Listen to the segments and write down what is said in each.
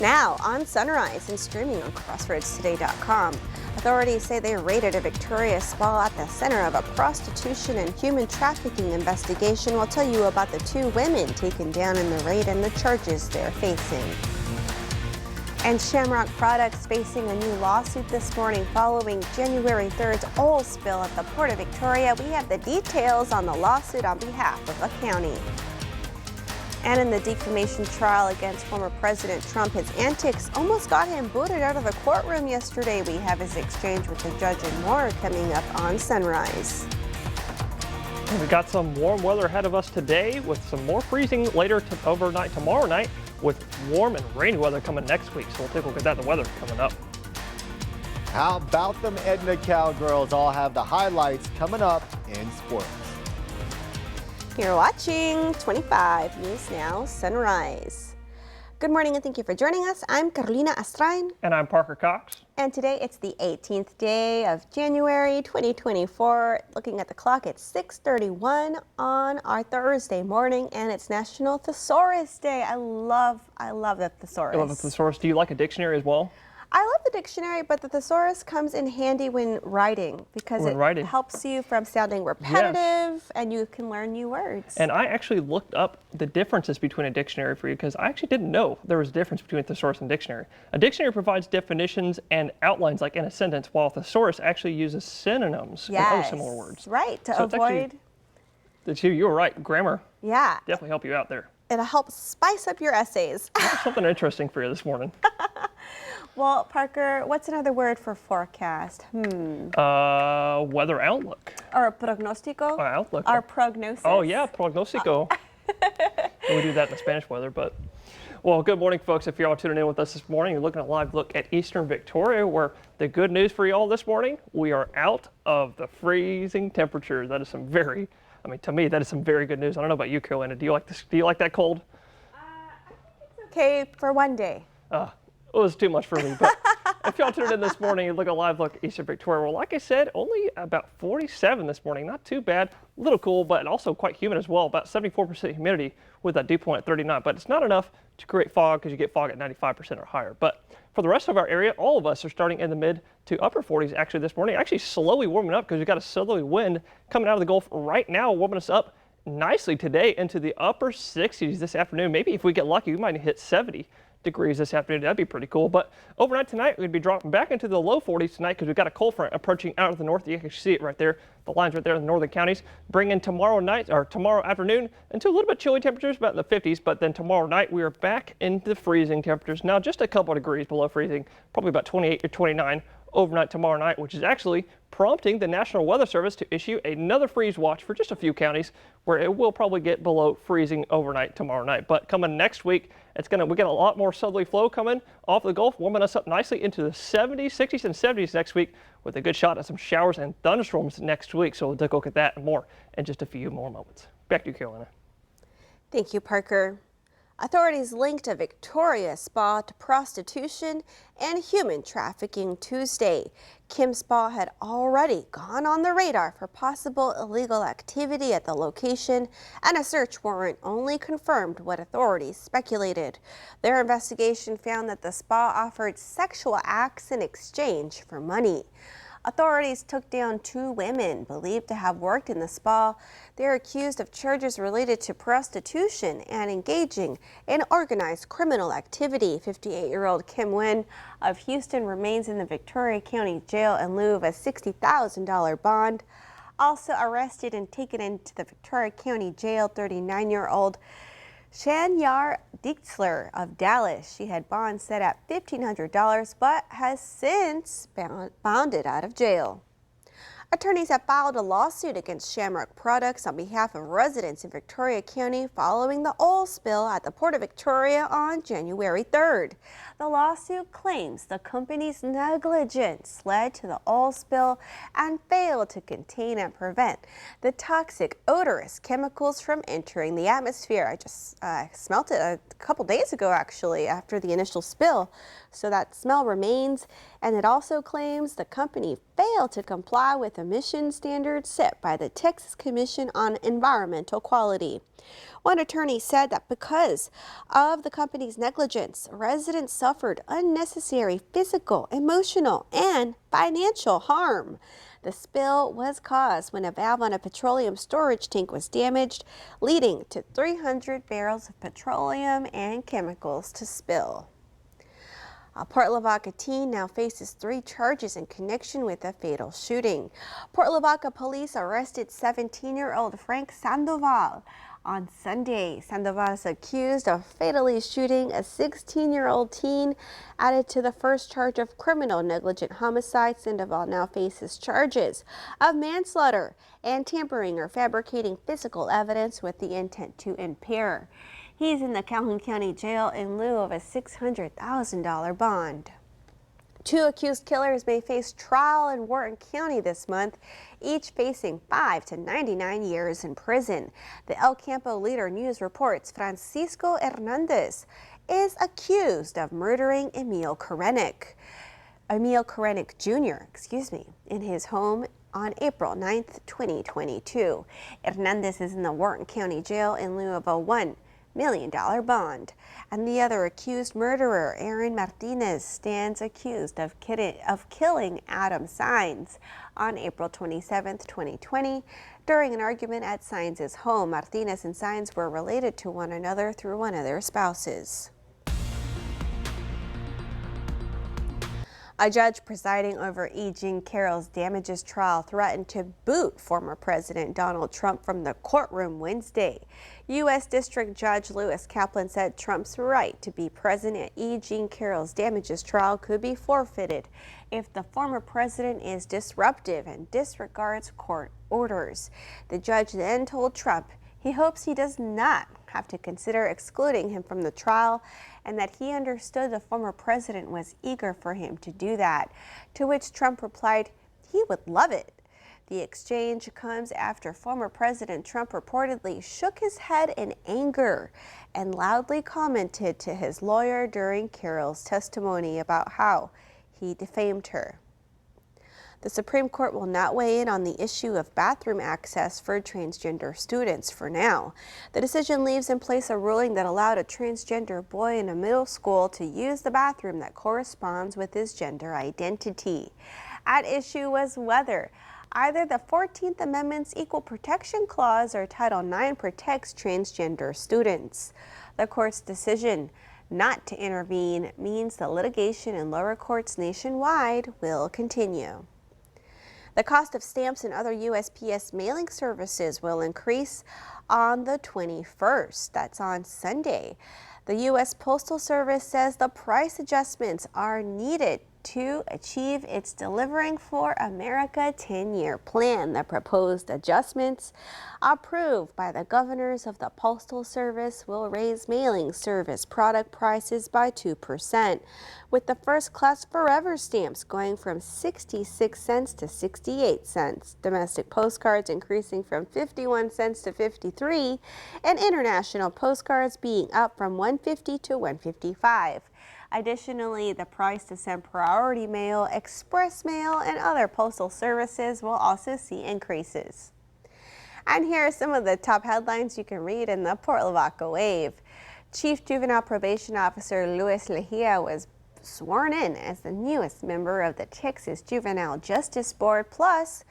Now on Sunrise and streaming on CrossroadsToday.com. Authorities say they raided a Victoria spa at the center of a prostitution and human trafficking investigation. We'll tell you about the two women taken down in the raid and the charges they're facing. And Shamrock Products facing a new lawsuit this morning following January 3rd's oil spill at the Port of Victoria. We have the details on the lawsuit on behalf of the county. And in the defamation trial against former President Trump, his antics almost got him booted out of the courtroom yesterday. We have his exchange with the judge and more coming up on Sunrise. We've got some warm weather ahead of us today with some more freezing later overnight tomorrow night with warm and rainy weather coming next week. So we'll take a look at that, the weather coming up. How about them Edna Cowgirls? All have the highlights coming up in sports. You're watching 25 News Now Sunrise. Good morning and thank you for joining us. I'm Carolina Astrain. And I'm Parker Cox. And today it's the 18th day of January 2024. Looking at the clock, it's 6:31 on our Thursday morning, and it's National Thesaurus Day. I love the thesaurus. I love the thesaurus. Do you like a dictionary as well? I love the dictionary, but the thesaurus comes in handy when writing because it helps you from sounding repetitive, and you can learn new words. And I actually looked up the differences between a dictionary for you because I actually didn't know there was a difference between a thesaurus and dictionary. A dictionary provides definitions and outlines like in a sentence, while a thesaurus actually uses synonyms and other similar words. Right, to avoid. You were right, grammar. Yeah. Definitely help you out there. It'll help spice up your essays. I have something interesting for you this morning. Well, Parker, what's another word for forecast? Weather outlook. Or prognostico? Or outlook. Or prognosis. Oh, yeah, prognostico. We do that in the Spanish weather, but... Well, good morning, folks. If you're all tuning in with us this morning, you're looking at a live look at Eastern Victoria, where the good news for you all this morning, we are out of the freezing temperatures. That is some very, to me, that is some very good news. I don't know about you, Carolina. Do you like this? Do you like that cold? I think it's okay for one day. It was too much for me, but if y'all tuned in this morning, you look at a live look at Eastern Victoria. Well, like I said, only about 47 this morning. Not too bad. A little cool, but also quite humid as well. About 74% humidity with that dew point at 39. But it's not enough to create fog because you get fog at 95% or higher. But for the rest of our area, all of us are starting in the mid to upper 40s actually this morning. Actually slowly warming up because we've got a southerly wind coming out of the Gulf right now, warming us up nicely today into the upper 60s this afternoon. Maybe if we get lucky, we might hit 70 degrees this afternoon. That'd be pretty cool. But overnight tonight, we'd be dropping back into the low 40s tonight because we've got a cold front approaching out of the north. You can see it right there. The lines right there in the northern counties. Bring in tomorrow night or tomorrow afternoon into a little bit chilly temperatures, about in the 50s. But then tomorrow night, we are back into the freezing temperatures. Now just a couple of degrees below freezing, probably about 28 or 29 overnight tomorrow night, which is actually prompting the National Weather Service to issue another freeze watch for just a few counties where it will probably get below freezing overnight tomorrow night. But coming next week, we get a lot more southerly flow coming off the Gulf, warming us up nicely into the 70s, 60s, and 70s next week with a good shot at some showers and thunderstorms next week. So we'll take a look at that and more in just a few more moments. Back to you, Carolina. Thank you, Parker. Authorities linked a Victoria spa to prostitution and human trafficking Tuesday. Kim Spa had already gone on the radar for possible illegal activity at the location, and a search warrant only confirmed what authorities speculated. Their investigation found that the spa offered sexual acts in exchange for money. Authorities took down two women believed to have worked in the spa. They're accused of charges related to prostitution and engaging in organized criminal activity. 58-year-old Kim Nguyen of Houston remains in the Victoria County Jail in lieu of a $60,000 bond. Also arrested and taken into the Victoria County Jail, 39-year-old Shanyar Dixler of Dallas. She had bond set at $1,500 but has since bonded out of jail. Attorneys have filed a lawsuit against Shamrock Products on behalf of residents in Victoria County following the oil spill at the Port of Victoria on January 3rd. The lawsuit claims the company's negligence led to the oil spill and failed to contain and prevent the toxic, odorous chemicals from entering the atmosphere. I just smelt it a couple days ago, actually, after the initial spill. So that smell remains, and it also claims the company failed to comply with emission standards set by the Texas Commission on Environmental Quality. One attorney said that because of the company's negligence, residents suffered unnecessary physical, emotional, and financial harm. The spill was caused when a valve on a petroleum storage tank was damaged, leading to 300 barrels of petroleum and chemicals to spill. A Port Lavaca teen now faces 3 charges in connection with a fatal shooting. Port Lavaca police arrested 17-year-old Frank Sandoval on Sunday. Sandoval is accused of fatally shooting a 16-year-old teen. Added to the first charge of criminal negligent homicide, Sandoval now faces charges of manslaughter and tampering or fabricating physical evidence with the intent to impair. He's in the Calhoun County Jail in lieu of a $600,000 bond. 2 accused killers may face trial in Wharton County this month, each facing 5 to 99 years in prison. The El Campo Leader News reports Francisco Hernandez is accused of murdering Emil Korenik Jr., in his home on April 9th, 2022. Hernandez is in the Wharton County Jail in lieu of a $1 million bond. And the other accused murderer, Aaron Martinez, stands accused of killing Adam Saenz on April 27, 2020. During an argument at Saenz's home, Martinez and Saenz were related to one another through one of their spouses. A judge presiding over E. Jean Carroll's damages trial threatened to boot former President Donald Trump from the courtroom Wednesday. U.S. District Judge Lewis Kaplan said Trump's right to be present at E. Jean Carroll's damages trial could be forfeited if the former president is disruptive and disregards court orders. The judge then told Trump he hopes he does not have to consider excluding him from the trial, and that he understood the former president was eager for him to do that, to which Trump replied he would love it. The exchange comes after former President Trump reportedly shook his head in anger and loudly commented to his lawyer during Carroll's testimony about how he defamed her. The Supreme Court will not weigh in on the issue of bathroom access for transgender students for now. The decision leaves in place a ruling that allowed a transgender boy in a middle school to use the bathroom that corresponds with his gender identity. At issue was whether either the 14th Amendment's Equal Protection Clause or Title IX protects transgender students. The court's decision not to intervene means the litigation in lower courts nationwide will continue. The cost of stamps and other USPS mailing services will increase on the 21st. That's on Sunday. The U.S. Postal Service says the price adjustments are needed to achieve its Delivering for America 10-year plan. The proposed adjustments, approved by the governors of the Postal Service, will raise mailing service product prices by 2%, with the First Class Forever stamps going from 66 cents to 68 cents, domestic postcards increasing from 51 cents to 53, and international postcards being up from 150 to 155. Additionally, the price to send priority mail, express mail, and other postal services will also see increases. And here are some of the top headlines you can read in the Port Lavaca Wave. Chief Juvenile Probation Officer Luis Lejia was sworn in as the newest member of the Texas Juvenile Justice Board, plus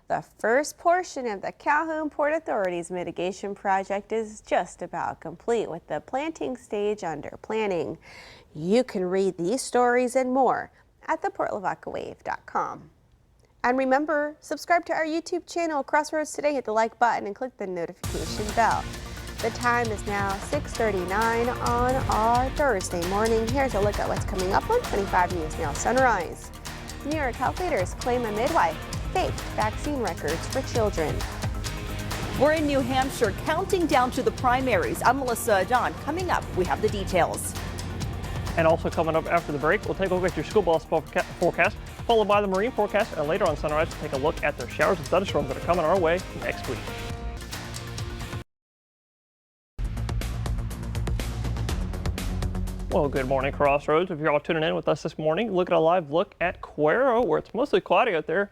the first portion of the Calhoun Port Authority's mitigation project is just about complete, with the planting stage under planning. You can read these stories and more at theportlavacawave.com. And remember, subscribe to our YouTube channel, Crossroads Today. Hit the like button and click the notification bell. The time is now 6:39 on our Thursday morning. Here's a look at what's coming up on 25 News Now Sunrise. New York health leaders claim a midwife faked vaccine records for children. We're in New Hampshire, counting down to the primaries. I'm Melissa Don. Coming up, we have the details. And also coming up after the break, we'll take a look at your school bus forecast, followed by the marine forecast, and later on Sunrise, we'll take a look at the showers and thunderstorms that are coming our way next week. Well, good morning, Crossroads. If you're all tuning in with us this morning, look at a live look at Cuero, where it's mostly cloudy out there.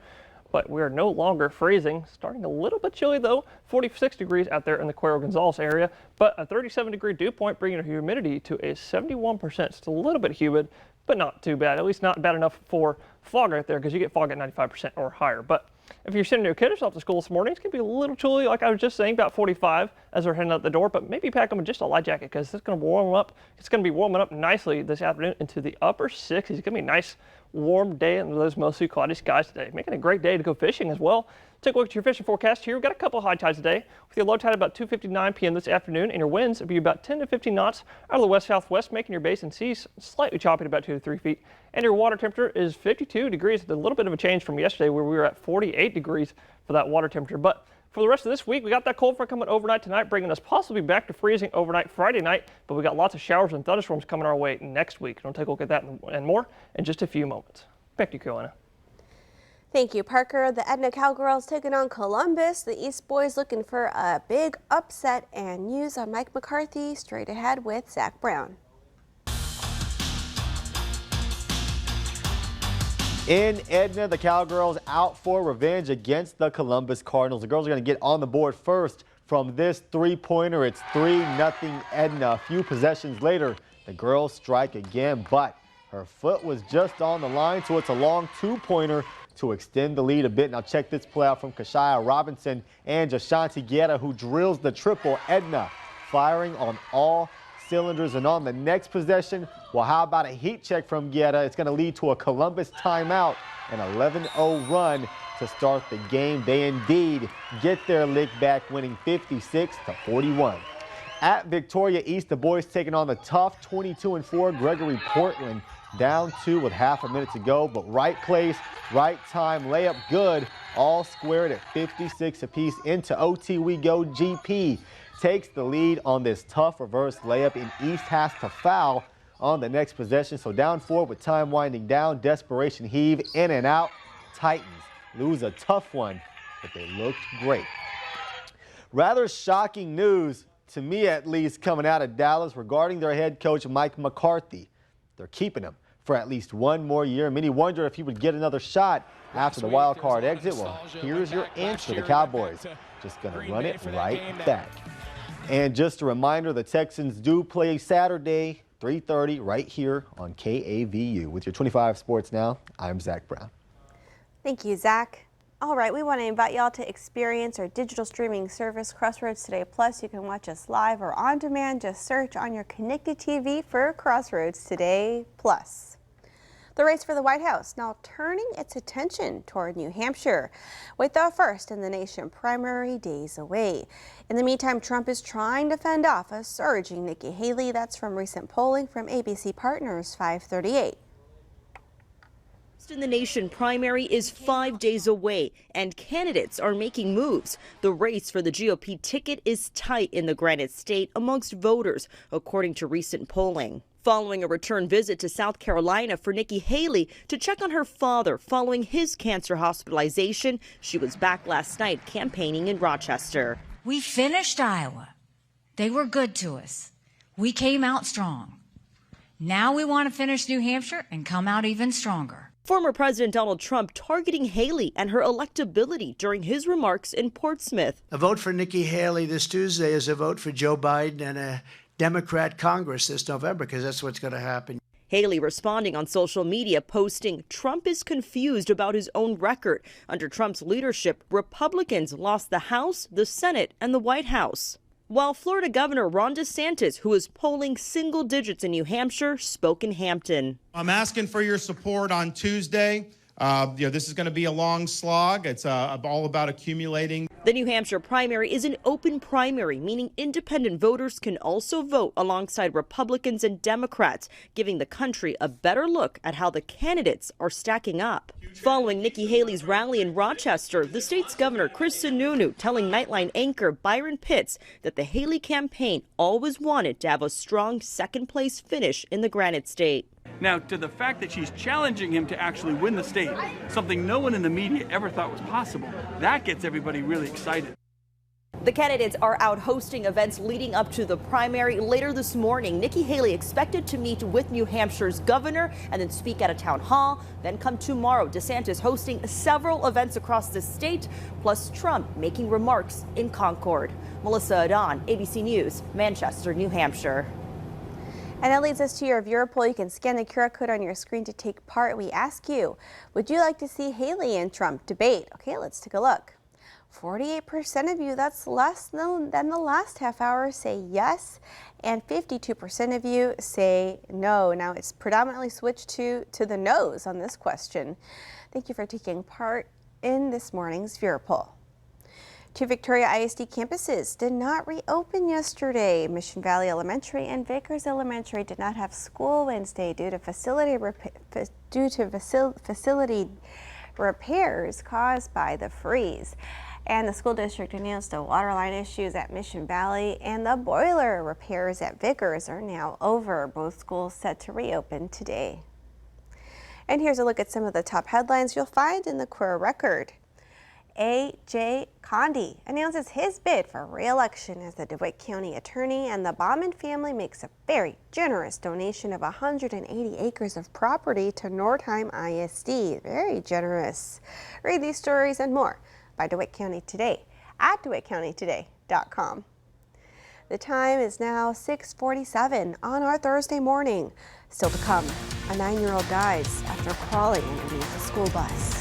but we are no longer freezing. Starting a little bit chilly though, 46 degrees out there in the Cuero Gonzales area, but a 37-degree dew point, bringing the humidity to a 71%. It's a little bit humid, but not too bad. At least not bad enough for fog out there, because you get fog at 95% or higher. But if you're sending your kids off to school this morning, it's going to be a little chilly, like I was just saying, about 45 as they're heading out the door. But maybe pack them with just a light jacket, because it's going to warm up. It's going to be warming up nicely this afternoon into the upper 60s. It's going to be a nice warm day under those mostly cloudy skies today. Making a great day to go fishing as well. Take a look at your fishing forecast here. We've got a couple of high tides today, with your low tide about 2:59 p.m. this afternoon, and your winds will be about 10 to 15 knots out of the west-southwest, making your basin seas slightly choppy at about 2 to 3 feet. And your water temperature is 52 degrees. It's a little bit of a change from yesterday, where we were at 48 degrees for that water temperature. But for the rest of this week, we got that cold front coming overnight tonight, bringing us possibly back to freezing overnight Friday night. But we got lots of showers and thunderstorms coming our way next week. We'll take a look at that and more in just a few moments. Back to you, Carolina. Thank you, Parker. The Edna Cowgirls taking on Columbus. The East Boys looking for a big upset, and news on Mike McCarthy straight ahead with Zach Brown. In Edna, the Cowgirls out for revenge against the Columbus Cardinals. The girls are going to get on the board first from this three-pointer. It's 3-0 Edna. A few possessions later, the girls strike again, but her foot was just on the line, so it's a long two-pointer to extend the lead a bit. Now check this play out from Kashia Robinson and Jashanti Guerra, who drills the triple. Edna firing on all cylinders. And on the next possession, well, how about a heat check from Guerra? It's going to lead to a Columbus timeout, an 11-0 run to start the game. They indeed get their lick back, winning 56-41. At Victoria East, the boys taking on the tough 22-4 Gregory Portland. Down 2 with half a minute to go, but right place, right time, layup good, all squared at 56 apiece. Into OT we go. GP takes the lead on this tough reverse layup, and East has to foul on the next possession. So down 4 with time winding down, desperation heave, in and out. Titans lose a tough one, but they looked great. Rather shocking news, to me at least, coming out of Dallas regarding their head coach Mike McCarthy. They're keeping him for at least one more year. Many wonder if he would get another shot after the wild card exit. Well, here's your answer. The Cowboys just going to run it right back. And just a reminder, the Texans do play Saturday, 3:30, right here on KAVU. With your 25 Sports Now, I'm Zach Brown. Thank you, Zach. All right, we want to invite y'all to experience our digital streaming service, Crossroads Today Plus. You can watch us live or on demand. Just search on your connected TV for Crossroads Today Plus. The race for the White House now turning its attention toward New Hampshire, with the first in the nation primary days away. In the meantime, Trump is trying to fend off a surging Nikki Haley. That's from recent polling from ABC Partners 538. In the nation primary is 5 days away, and candidates are making moves. The race for the GOP ticket is tight in the Granite State amongst voters, according to recent polling. Following a return visit to South Carolina for Nikki Haley to check on her father following his cancer hospitalization, she was back last night campaigning in Rochester. We finished Iowa. They were good to us. We came out strong. Now we want to finish New Hampshire and come out even stronger. Former President Donald Trump targeting Haley and her electability during his remarks in Portsmouth. A vote for Nikki Haley this Tuesday is a vote for Joe Biden and a Democrat Congress this November, because that's what's going to happen. Haley responding on social media, posting, Trump is confused about his own record. Under Trump's leadership, Republicans lost the House, the Senate, and the White House. While Florida Governor Ron DeSantis, who is polling single digits in New Hampshire, spoke in Hampton. I'm asking for your support on Tuesday. This is going to be a long slog. It's all about accumulating. The New Hampshire primary is an open primary, meaning independent voters can also vote alongside Republicans and Democrats, giving the country a better look at how the candidates are stacking up. Following Nikki Haley's rally in Rochester, the state's governor Chris Sununu telling Nightline anchor Byron Pitts that the Haley campaign always wanted to have a strong second-place finish in the Granite State. Now, to the fact that she's challenging him to actually win the state, something no one in the media ever thought was possible, that gets everybody really excited. The candidates are out hosting events leading up to the primary. Later this morning, Nikki Haley expected to meet with New Hampshire's governor and then speak at a town hall. Then come tomorrow, DeSantis hosting several events across the state, plus Trump making remarks in Concord. Melissa Adon, ABC News, Manchester, New Hampshire. And that leads us to your viewer poll. You can scan the QR code on your screen to take part. We ask you, would you like to see Haley and Trump debate? Okay, let's take a look. 48% of you, that's less than the last half hour, say yes, and 52% of you say no. Now it's predominantly switched to the no's on this question. Thank you for taking part in this morning's viewer poll. 2 Victoria ISD campuses did not reopen yesterday. Mission Valley Elementary and Vickers Elementary did not have school Wednesday due to facility repairs caused by the freeze. And the school district announced the water line issues at Mission Valley and the boiler repairs at Vickers are now over. Both schools set to reopen today. And here's a look at some of the top headlines you'll find in the Queer Record. A.J. Condi announces his bid for re-election as the DeWitt County attorney, and the Bauman family makes a very generous donation of 180 acres of property to Nordheim ISD. Very generous. Read these stories and more by DeWitt County Today at DeWittCountyToday.com. The time is now 6:47 on our Thursday morning. Still to come, a 9-year-old dies after crawling underneath a school bus.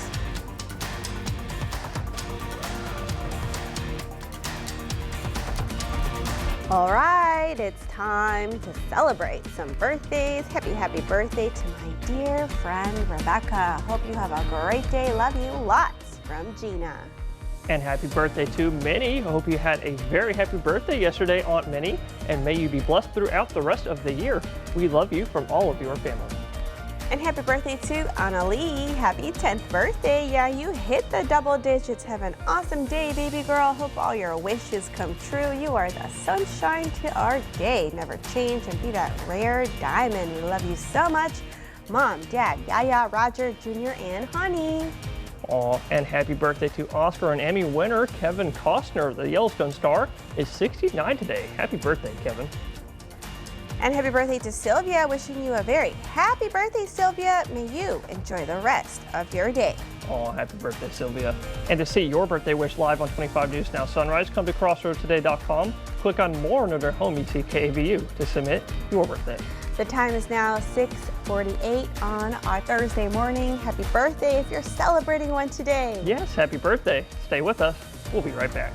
All right, it's time to celebrate some birthdays. Happy birthday to my dear friend Rebecca. Hope you have a great day. Love you lots, from Gina. And happy birthday to Minnie. I hope you had a very happy birthday yesterday, Aunt Minnie, and may you be blessed throughout the rest of the year. We love you from all of your family. And happy birthday to Anna Lee. Happy 10th birthday. Yeah, you hit the double digits. Have an awesome day, baby girl. Hope all your wishes come true. You are the sunshine to our day. Never change and be that rare diamond. We love you so much. Mom, Dad, Yaya, Roger, Jr., and Honey. Aw, and happy birthday to Oscar and Emmy winner Kevin Costner. The Yellowstone star is 69 today. Happy birthday, Kevin. And happy birthday to Sylvia. Wishing you a very happy birthday, Sylvia. May you enjoy the rest of your day. Oh, happy birthday, Sylvia. And to see your birthday wish live on 25 News Now Sunrise, come to crossroadstoday.com. Click on More and under Home, you see KAVU to submit your birthday. The time is now 6:48 on our Thursday morning. Happy birthday if you're celebrating one today. Yes, happy birthday. Stay with us. We'll be right back.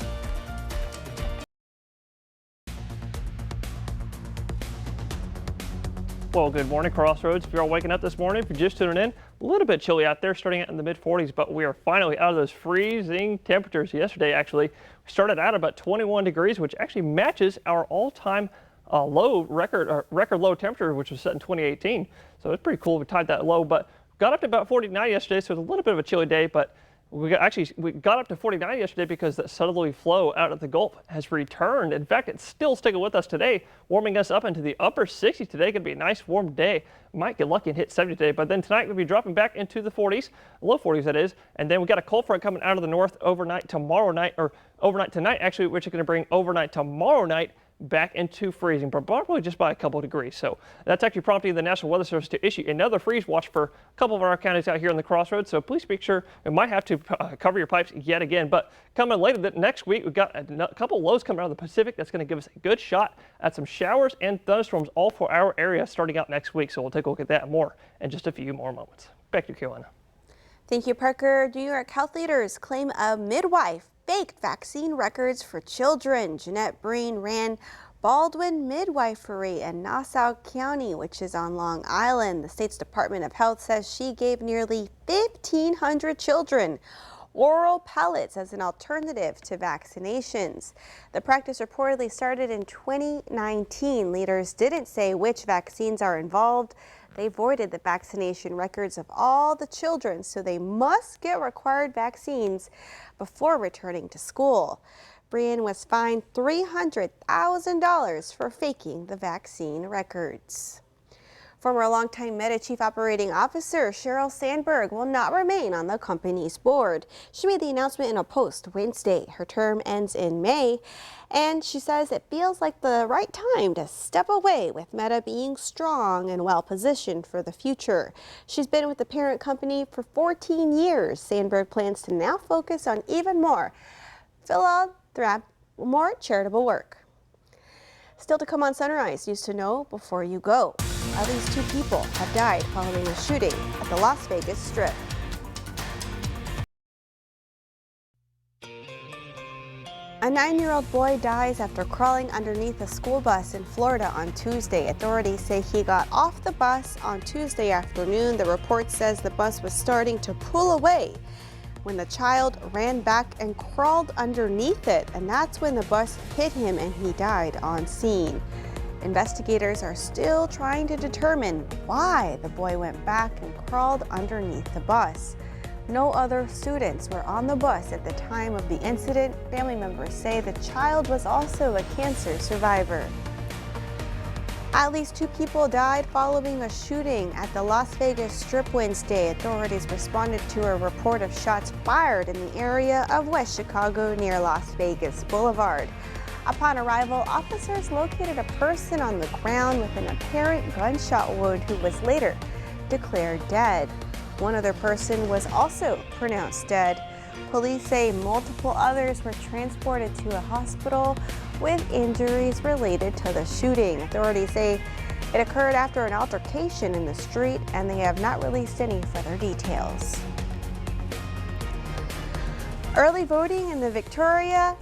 Well, good morning, Crossroads. If you're all waking up this morning, if you're just tuning in, a little bit chilly out there, starting out in the mid-40s, but we are finally out of those freezing temperatures. Yesterday, actually, we started out about 21 degrees, which actually matches our all-time record low temperature, which was set in 2018. So it's pretty cool. We tied that low, but got up to about 49 yesterday, so it was a little bit of a chilly day, but we got up to 49 yesterday because that southerly flow out of the Gulf has returned. In fact, it's still sticking with us today, warming us up into the upper 60s today. Going to be a nice warm day. Might get lucky and hit 70 today, but then tonight we'll be dropping back into the 40s, low 40s that is. And then we got a cold front coming out of the north overnight tonight, actually, which is going to bring overnight tomorrow night back into freezing, but probably just by a couple of degrees. So that's actually prompting the National Weather Service to issue another freeze watch for a couple of our counties out here in the Crossroads. So please make sure you might have to cover your pipes yet again. But coming later next week, we've got a couple of lows coming out of the Pacific that's going to give us a good shot at some showers and thunderstorms all for our area starting out next week. So we'll take a look at that more in just a few more moments. Back to you, Carolina. Thank you, Parker. New York health leaders claim a midwife faked vaccine records for children. Jeanette Breen ran Baldwin Midwifery in Nassau County, which is on Long Island. The state's Department of Health says she gave nearly 1,500 children oral pellets as an alternative to vaccinations. The practice reportedly started in 2019. Leaders didn't say which vaccines are involved. They voided the vaccination records of all the children, so they must get required vaccines before returning to school. Brian was fined $300,000 for faking the vaccine records. Former longtime Meta Chief Operating Officer Sheryl Sandberg will not remain on the company's board. She made the announcement in a post Wednesday. Her term ends in May, and she says it feels like the right time to step away, with Meta being strong and well positioned for the future. She's been with the parent company for 14 years. Sandberg plans to now focus on even more charitable work. Still to come on Sunrise, news to know before you go. At least 2 people have died following a shooting at the Las Vegas Strip. A 9-year-old boy dies after crawling underneath a school bus in Florida on Tuesday. Authorities say he got off the bus on Tuesday afternoon. The report says the bus was starting to pull away when the child ran back and crawled underneath it, and that's when the bus hit him and he died on scene. Investigators are still trying to determine why the boy went back and crawled underneath the bus. No other students were on the bus at the time of the incident. Family members say the child was also a cancer survivor. At least 2 people died following a shooting at the Las Vegas Strip Wednesday. Authorities responded to a report of shots fired in the area of West Chicago near Las Vegas Boulevard. Upon arrival, officers located a person on the ground with an apparent gunshot wound who was later declared dead. One other person was also pronounced dead. Police say multiple others were transported to a hospital with injuries related to the shooting. Authorities say it occurred after an altercation in the street, and they have not released any further details. Early voting in the Victoria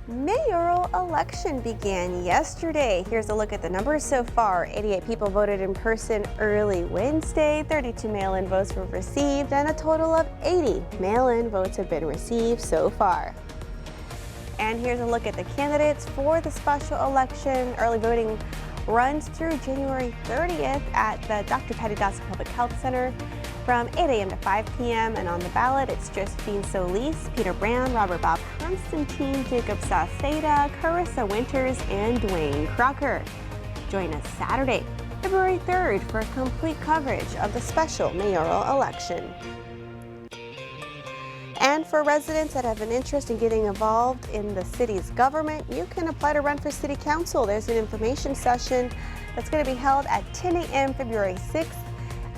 mayoral election began yesterday. Here's a look at the numbers so far. 88 people voted in person early Wednesday, 32 mail-in votes were received, and a total of 80 mail-in votes have been received so far. And here's a look at the candidates for the special election. Early voting runs through January 30th at the Dr. Patty Dawson Public Health Center from 8 a.m. to 5 p.m. And on the ballot, it's Josephine Solis, Peter Brown, Robert Bob Constantine, Jacob Sauceda, Carissa Winters, and Dwayne Crocker. Join us Saturday, February 3rd for complete coverage of the special mayoral election. And for residents that have an interest in getting involved in the city's government, you can apply to run for city council. There's an information session that's going to be held at 10 a.m. February 6th.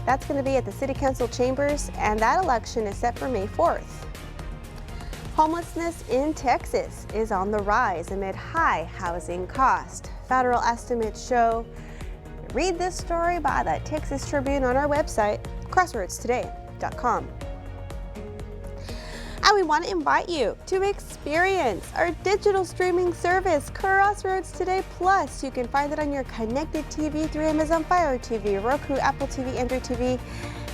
That's going to be at the City Council chambers, and that election is set for May 4th. Homelessness in Texas is on the rise amid high housing costs. Federal estimates show. Read this story by the Texas Tribune on our website, crossroadstoday.com. And we want to invite you to experience our digital streaming service, Crossroads Today Plus. You can find it on your connected TV through Amazon Fire TV, Roku, Apple TV, Android TV.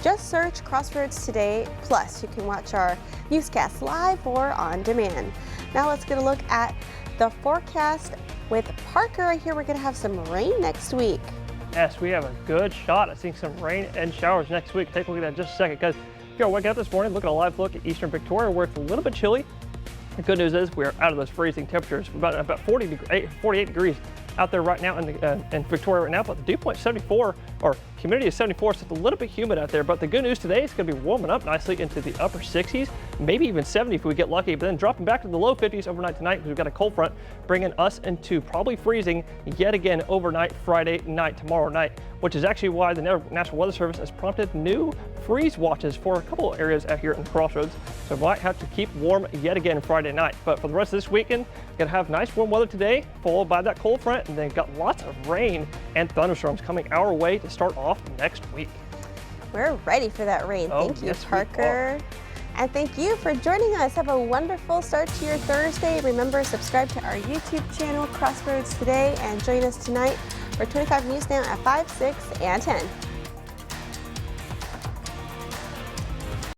Just search Crossroads Today Plus. You can watch our newscasts live or on demand. Now let's get a look at the forecast with Parker. Right here, we're going to have some rain next week. Yes, we have a good shot at seeing some rain and showers next week. Take a look at that in just a second, because if you're waking up this morning, look at a live look at eastern Victoria, where it's a little bit chilly. The good news is we're out of those freezing temperatures. We're about 48 degrees out there right now in Victoria right now, but the dew point 74, or humidity is 74, so it's a little bit humid out there. But the good news today is going to be warming up nicely into the upper 60s, maybe even 70 if we get lucky, but then dropping back to the low 50s overnight tonight, because we've got a cold front bringing us into probably freezing yet again overnight Friday night, tomorrow night, which is actually why the National Weather Service has prompted new freeze watches for a couple of areas out here in the Crossroads. So we might have to keep warm yet again Friday night. But for the rest of this weekend, going to have nice warm weather today, followed by that cold front, and then got lots of rain and thunderstorms coming our way to start off next week. We're ready for that rain. Thank you, yes, Parker. And thank you for joining us. Have a wonderful start to your Thursday. Remember, subscribe to our YouTube channel, Crossroads Today, and join us tonight for 25 News Now at 5, 6, and 10.